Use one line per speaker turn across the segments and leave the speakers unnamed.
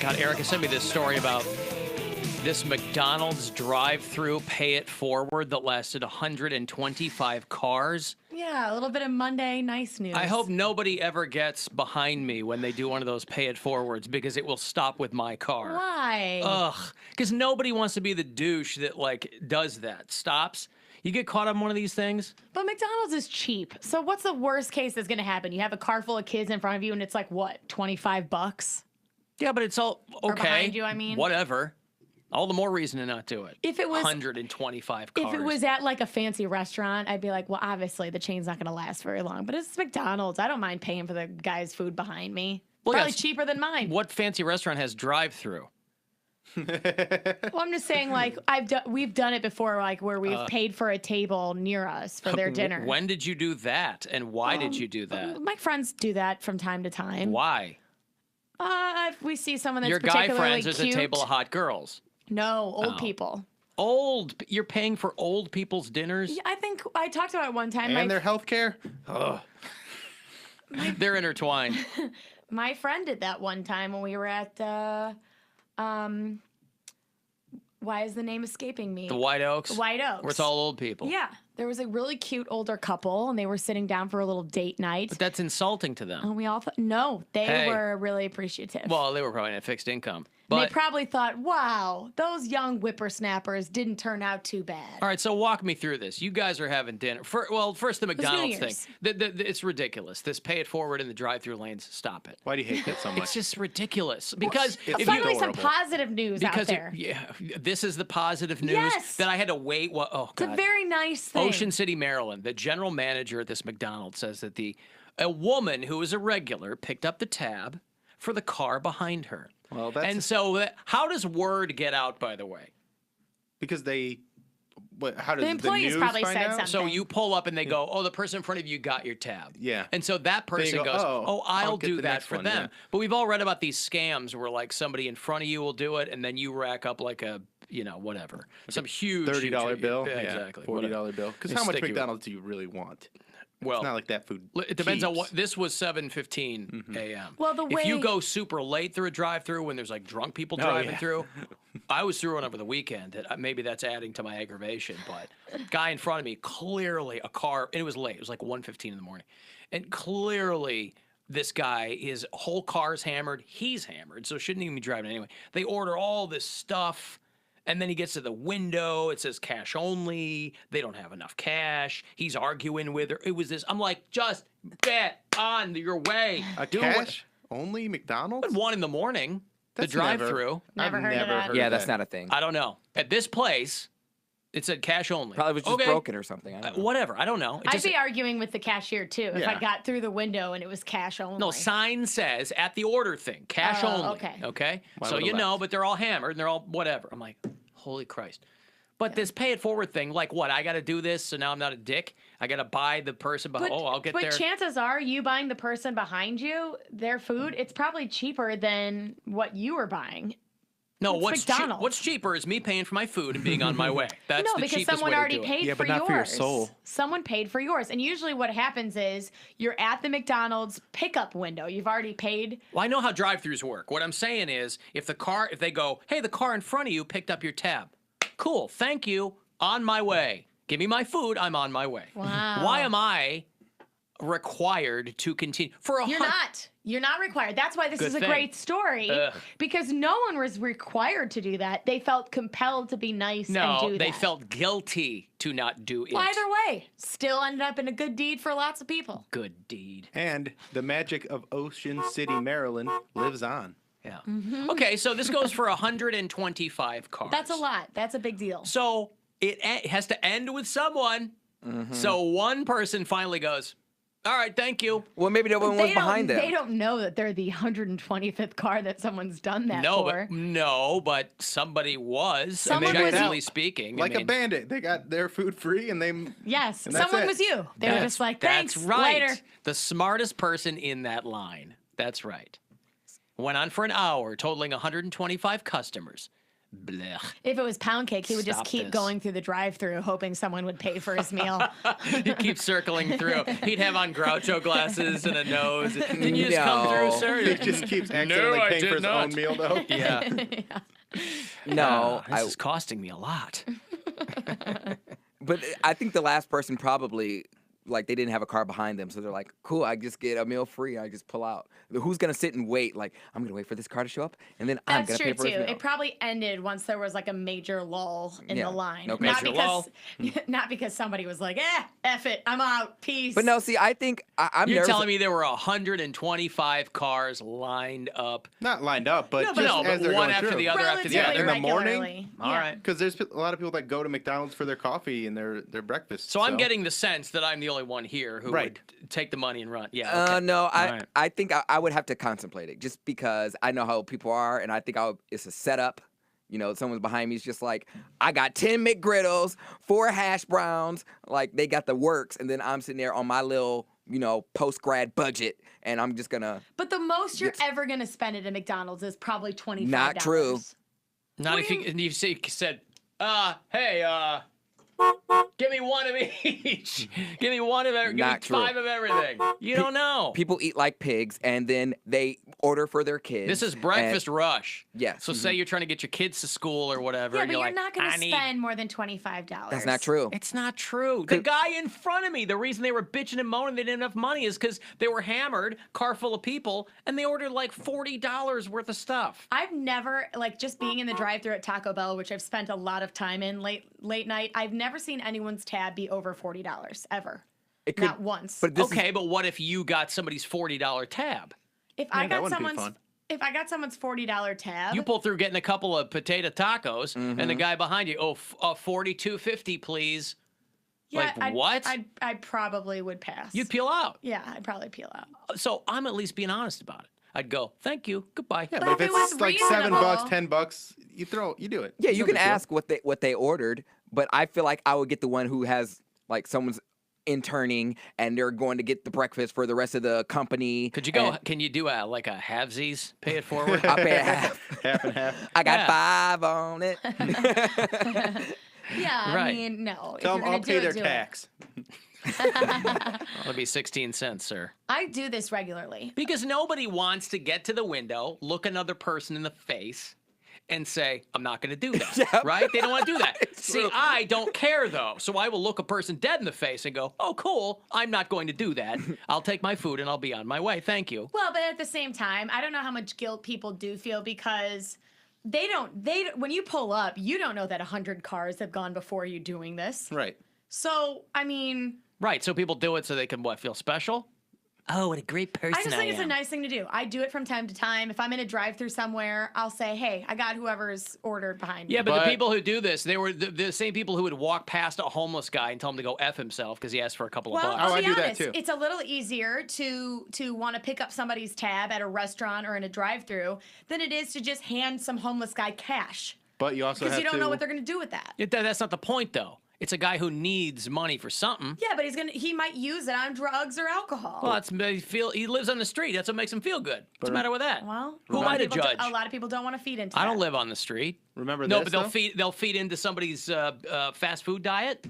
God, Erica sent me this story about this McDonald's drive-through pay it forward that lasted 125 cars.
Yeah, a little bit of Monday nice news.
I hope nobody ever gets behind me when they do one of those pay it forwards because it will stop with my car.
Why?
Ugh. Because nobody wants to be the douche that, like, does that. Stops. You get caught on one of these things?
But McDonald's is cheap. So what's the worst case that's going to happen? You have a car full of kids in front of you and it's like, what, $25?
Yeah, but it's all okay.
Or behind you, I mean.
Whatever. All the more reason to not do it.
If it was
125 cars.
If it was at like a fancy restaurant, I'd be like, well, obviously the chain's not going to last very long. But it's McDonald's. I don't mind paying for the guy's food behind me.
Well,
Probably
yes.
cheaper than mine.
What fancy restaurant has drive-through?
Well, I'm just saying, like, we've done it before, like where we've paid for a table near us for their dinner.
When did you do that, and why did you do that?
My friends do that from time to time.
Why?
If we see someone that's
Your guy
particularly
friends is
cute.
a table of hot girls.
No, old
Oh.
people.
You're paying for old people's dinners?
Yeah, I think I talked about it one time.
And their health care?
They're intertwined.
My friend did that one time when we were at, why is the name escaping me?
The White Oaks?
White Oaks.
Where it's all old people.
Yeah. There was a really cute older couple, and they were sitting down for a little date night.
But that's insulting to them.
And we all thought, no, they
Hey.
were really appreciative.
Well, they were probably on fixed income.
And
But
they probably thought, wow, those young whippersnappers didn't turn out too bad.
all right, so walk me through this. You guys are having dinner. First the McDonald's thing.
Year's.
It's ridiculous. This pay it forward in the drive-through lanes. Stop it.
Why do you hate that so much?
It's just ridiculous. Because
it's
if
Finally,
you
some
adorable.
positive news out there.
yeah, this is the positive news
Yes.
that I had to wait. Oh
It's a
God.
very nice thing.
Ocean City, Maryland. The general manager at this McDonald's says that a woman who is a regular picked up the tab for the car behind her.
Well, that's
And so, how does word get out? By the way,
because they. How does
The employees
news
probably
find
said
out?
something.
so you pull up and they go, "Oh, the person in front of you got your tab."
Yeah.
And so that person
go,
goes,
"Oh,
"Oh, I'll
I'll get
do
the
that
next
for
one,"
them."
yeah.
But we've all read about these scams where like somebody in front of you will do it, and then you rack up like a whatever, some huge
$30 bill.
Yeah, exactly.
$40 bill. Because
They
how much
stick you-
McDonald's do you really want?
Well,
It's not like that food.
it depends on
keeps.
what. This was 7:15 a.m.
Well, the
if you
way-
go super late through a drive-through when there's like drunk people driving
yeah.
through, I was through one over the weekend. Maybe that's adding to my aggravation, but guy in front of me, clearly a car, and it was late. It was like 1:15 in the morning, and clearly this guy, his whole car's hammered. He's hammered, so shouldn't even be driving anyway. They order all this stuff. And then he gets to the window. It says cash only. They don't have enough cash. He's arguing with her. It was this. I'm like, just get on your way.
A
Do what-
cash only McDonald's?
At 1 in the morning,
That's
the drive-through.
Never heard of that.
Yeah, that's not a thing.
I don't know. At this place, it said cash only.
Probably was just
Okay.
broken or something. I don't know.
Whatever. I don't know. It
I'd
just-
be arguing with the cashier too if I
Yeah.
got through the window and it was cash only.
no, sign says at the order thing, cash
Oh,
only.
okay.
Okay.
Why
So
would've
you know,
left?
but they're all hammered and they're all whatever. I'm like, holy Christ. But this pay it forward thing, like what? I got to do this, so now I'm not a dick. I got to buy the person behind.
But,
I'll get
but
there.
chances are you buying the person behind you their food, it's probably cheaper than what you were buying.
No,
It's McDonald's.
what's cheaper is me paying for my food and being on my way. That's
No,
the
because
cheapest
someone
way to
already
do it.
paid
Yeah,
for
but not
yours.
for your soul.
Someone paid for yours. And usually what happens is you're at the McDonald's pickup window. You've already paid.
Well, I know how drive-throughs work. What I'm saying is, if they go, hey, the car in front of you picked up your tab. Cool, thank you. On my way. Give me my food. I'm on my way.
Wow.
Why am I required to continue for a
You're not. You're not required. That's why this
Good
is a
thing.
great story.
Ugh.
Because no one was required to do that. They felt compelled to be nice and
No,
do
they
that.
felt guilty to not do it.
Well, either way, still ended up in a good deed for lots of people.
Good deed.
And the magic of Ocean City, Maryland lives on.
Yeah. Okay, so this goes for 125 cars.
That's a lot. That's a big deal.
So it has to end with someone. So one person finally goes, all right, thank you.
Well, maybe no one was behind
They
them.
don't know that they're the 125th car that someone's done that for.
No, but somebody was,
Someone
objectively
was-
speaking.
Like
I
a
mean,
bandit. They got their food free and they.
Yes,
And that's
someone
it.
was you. They were just like, thanks,
That's right.
later.
The smartest person in that line. That's right. Went on for an hour, totaling 125 customers. Blech.
If it was pound cake, he would just
Stop
keep
this.
going through the drive-through, hoping someone would pay for his meal.
He'd keep circling through. He'd have on Groucho glasses and a nose. Didn't you just come through,
No.
sir?
He just keeps accidentally
I
paying
did
for his
not.
own meal, though.
Yeah.
No,
This is costing me a lot.
but I think the last person probably, like, they didn't have a car behind them, so they're like, cool, I just get a meal free, I just pull out. Who's gonna sit and wait? Like, I'm gonna wait for this car to show up, and then I'm
That's
gonna
true
pay for his
too.
meal.
It probably ended once there was like a major lull in
Yeah,
the line.
no
Not
Major
because
lull.
not because somebody was like, F it, I'm out. Peace.
But no, see, I think I'm
You're
nervous.
telling me there were 125 cars lined up.
Not lined up, but
No, but
just
No,
as
but
they're
one
going
after
through.
the other after the
Relatively
other.
in the morning?
regularly.
All
Yeah.
right.
Because there's a lot of people that go to McDonald's for their coffee and their breakfast.
So I'm getting the sense that I'm the only one here who
Right.
would take the money and run. Yeah. Okay.
No, I
All right.
I think I would have to contemplate it just because I know how people are, and I think it's a setup. You know, someone's behind me is just like, I got 10 McGriddles, 4 hash browns, like they got the works, and then I'm sitting there on my little, post grad budget, and I'm just gonna.
But the most you're
Yes.
ever gonna spend at a McDonald's is probably $25.
Not true.
Not if you said, hey, give me one of each. Give me one of every. Give me
Not true.
5 of everything. You don't know.
People eat like pigs, and then they order for their kids.
This is breakfast rush.
Yes.
So say you're trying to get your kids to school or whatever.
Yeah,
and
but you're
like,
not gonna
I need.
spend more than $25.
That's not true.
It's not true. The guy in front of me, the reason they were bitching and moaning they didn't have enough money is because they were hammered, car full of people, and they ordered like $40 worth of stuff.
I've never just being in the drive-thru at Taco Bell, which I've spent a lot of time in late night. I've never seen anyone's tab be over $40 ever.
It could,
Not once.
But this
Okay, but what if you got somebody's $40 tab?
if
Yeah,
I
that
got
wouldn't be
someone's
fun.
if I got someone's $40 tab,
You pull through getting a couple of potato tacos, and the guy behind you, $42.50, please.
yeah,
like, what?
I probably would pass.
You'd peel out.
Yeah, I'd probably peel out.
So I'm at least being honest about it. I'd go, thank you, goodbye.
Yeah,
But
but if
if it was
it's like $7,
reasonable-
$10, you do it.
Yeah,
It's
you
no
can
big deal.
ask what they ordered, but I feel like I would get the one who has like someone's interning and they're going to get the breakfast for the rest of the company.
Could you go?
and
Can you do like a halvesies? Pay it forward.
I pay a half.
Half and half.
I got
Yeah.
5 on it.
Yeah,
Right.
I mean, no.
Tell
if
them
you're
I'll
gonna
pay
do
their
it, do it.
tax.
It'll be 16 cents, sir.
I do this regularly.
Because nobody wants to get to the window, look another person in the face, and say, I'm not going to do that.
Yep.
Right? They don't want to do that.
It's
See,
true.
I don't care, though. So I will look a person dead in the face and go, oh, cool. I'm not going to do that. I'll take my food and I'll be on my way. Thank you.
Well, but at the same time, I don't know how much guilt people do feel because they when you pull up, you don't know that 100 cars have gone before you doing this.
Right.
So, I mean,
Right. So people do it so they can, feel special? Oh, what a great person
I just think it's a
am.
nice thing to do. I do it from time to time. If I'm in a drive-through somewhere, I'll say, "Hey, I got whoever's ordered behind me."
Yeah, but
But-
the people who do this, they were the same people who would walk past a homeless guy and tell him to go F himself because he asked for a couple of
Well,
bucks.
I'll
Oh, I
be
do that
honest.
too.
It's a little easier to want to pick up somebody's tab at a restaurant or in a drive-through than it is to just hand some homeless guy cash
But you also
because
have
you don't
to.
know what they're going to do with that.
That's not the point, though. It's a guy who needs money for something.
Yeah, but he might use it on drugs or alcohol.
Well, he lives on the street. That's what makes him feel good. What's the matter with that?
Well,
Who
a
am
lot
I
of
to
people
judge?
A lot of people don't want to feed into
I don't
that.
live on the street.
Remember
No,
this,
but
though?
they'll feed into somebody's fast food diet.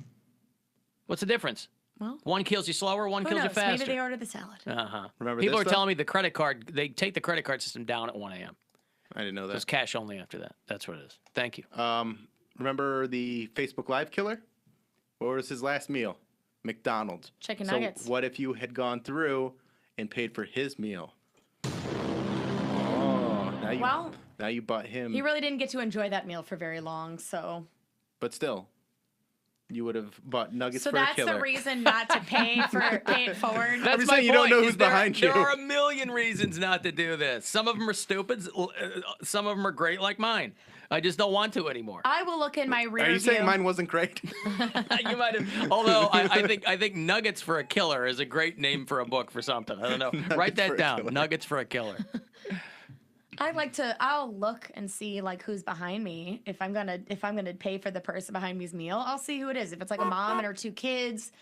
What's the difference?
Well,
One kills you slower, one
who
kills you
knows? Maybe
faster.
they order the salad.
Uh-huh.
Remember
People
this,
are
though?
telling me the credit card, they take the credit card system down at 1 a.m.
I didn't know
It's
that.
cash only after that. That's what it is. Thank you.
Remember the Facebook Live killer? What was his last meal? McDonald's.
Chicken
so
nuggets.
what if you had gone through and paid for his meal? Oh, now you bought him.
He really didn't get to enjoy that meal for very long, so.
But still, you would have bought nuggets
So
for a
that's
killer.
the reason not to pay it forward.
That's
just
my
saying you don't
point,
know
is
who's behind you.
There are a million reasons not to do this. Some of them are stupid. Some of them are great, like mine. I just don't want to anymore.
I will look in my rear
Are you
view.
saying mine wasn't great?
You might have. Although I think Nuggets for a Killer is a great name for a book for something. I don't know. Write
for
that
a
down.
Killer.
Nuggets for a Killer.
I'll look and see like who's behind me. If I'm gonna pay for the person behind me's meal, I'll see who it is. If it's like a mom and her 2 kids,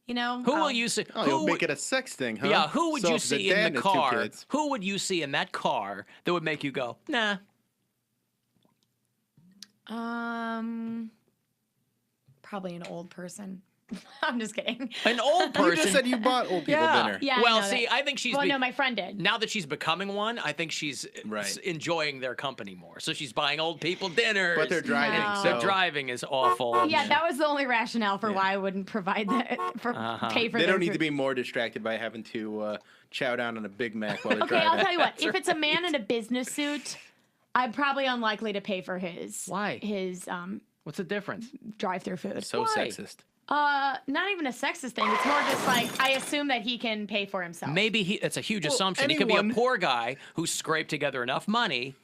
Who will
I'll-
you see?
Oh,
who
you'll
would-
make it a sex thing, huh?
Yeah, who would
So
you
if the
see
dad
in the
had 2
car?
kids-
Who would you see in that car that would make you go, nah?
Probably an old person. I'm just kidding.
An old
You
person.
just said you bought old people dinner.
Yeah. I
Well,
know
see,
that.
I think she's
Well, no, my friend did.
now that she's becoming one. I think she's
Right.
enjoying their company more. So she's buying old people dinners.
But they're driving.
No.
So
Their driving is awful.
Yeah, that was the only rationale for why I wouldn't provide that for pay for.
They
their
don't need to
food.
be more distracted by having to chow down on a Big Mac while they're
Okay,
driving.
I'll tell you what. If it's a man in a business suit, I'm probably unlikely to pay for his.
Why?
His
What's the difference?
drive-through food.
So
Why?
sexist.
Not even a sexist thing. It's more just like I assume that he can pay for himself.
Maybe it's a huge assumption. He could be
anyone-
a poor guy who scraped together enough money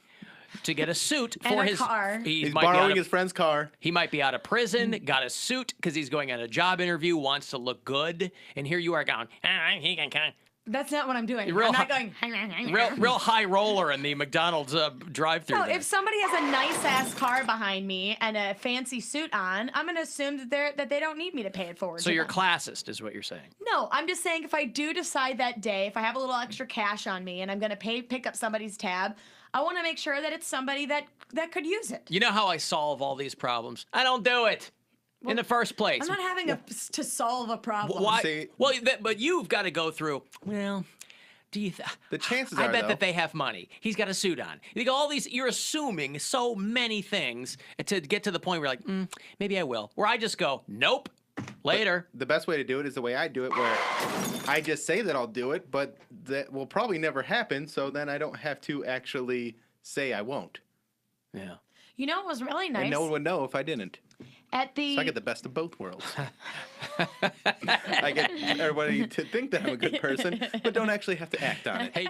to get a suit
And
for
a
his
car.
He's
might be out
borrowing
of-
his friend's car.
He might be out of prison, got a suit because he's going on a job interview, wants to look good, and here you are going, he can kind
That's not what I'm doing.
Real
I'm not
hi-
going.
real high roller in the McDonald's drive-through.
No,
there.
if somebody has a nice ass car behind me and a fancy suit on, I'm gonna assume that they don't need me to pay it forward.
So
to
you're
them.
classist, is what you're saying.
No, I'm just saying if I do decide that day, if I have a little extra cash on me and I'm gonna pick up somebody's tab, I want to make sure that it's somebody that could use it.
You know how I solve all these problems? I don't do it in the first place.
I'm not having to solve a problem.
Why?
See-
Well, but you've got to go through. Well, do you?
The chances
I
are,
bet
though,
that they have money. He's got a suit on. You think all these? You're assuming so many things to get to the point where you're like, maybe I will. Where I just go, nope. Later.
the best way to do it is the way I do it, where I just say that I'll do it, but that will probably never happen. So then I don't have to actually say I won't,
Yeah.
You know what was really nice
and no one would know if I didn't.
at the
So I get the best of both worlds. I get everybody to think that I'm a good person, but don't actually have to act on it.
Hey.